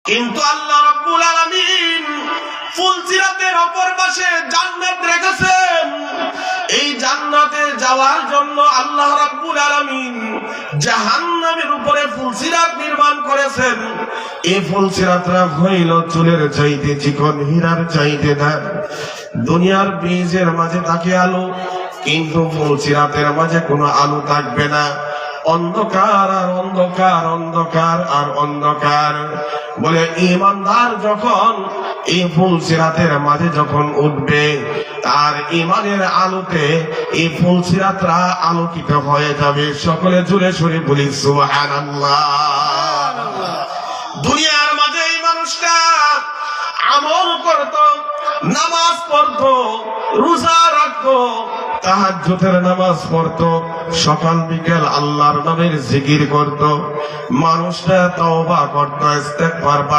কিন্তু আল্লাহ রাব্বুল আলামিন ফুলসিরাতের অপর পাশে জান্নাত রেখেছেন। এই জান্নাতে যাওয়ার জন্য আল্লাহ রাব্বুল আলামিন জাহান্নামের উপরে ফুলসিরাত নির্মাণ করেছেন। এই ফুলসিরাতরা হইল চুলের চাইতে চিকন, হীরার চাইতে দার। দুনিয়ার বীজের মাঝে থাকে আলো, কিন্তু ফুলসিরাতের মাঝে কোনো আলো থাকবে না। অন্ধকার আর অন্ধকার, অন্ধকার আর অন্ধকার। বলে ঈমানদার যখন এই ফুলসিরাতের মাঝে যখন উঠবে, তার ঈমানের আলোতে এই ফুলসিরাতরা আলোকিত হয়ে যাবে। সকলে জোরে সোরে বলি সুবহানাল্লাহ। দুনিয়ার মাঝে এই মানুষটা আমল করত, নামাজ পড়তো, রোজা রাখতো, তাহাজ্জুদের নামাজ পড়তো, সকাল বিকেল আল্লাহর নামের জিকির করত। মানুষটা তওবা করত, ইস্তেগফার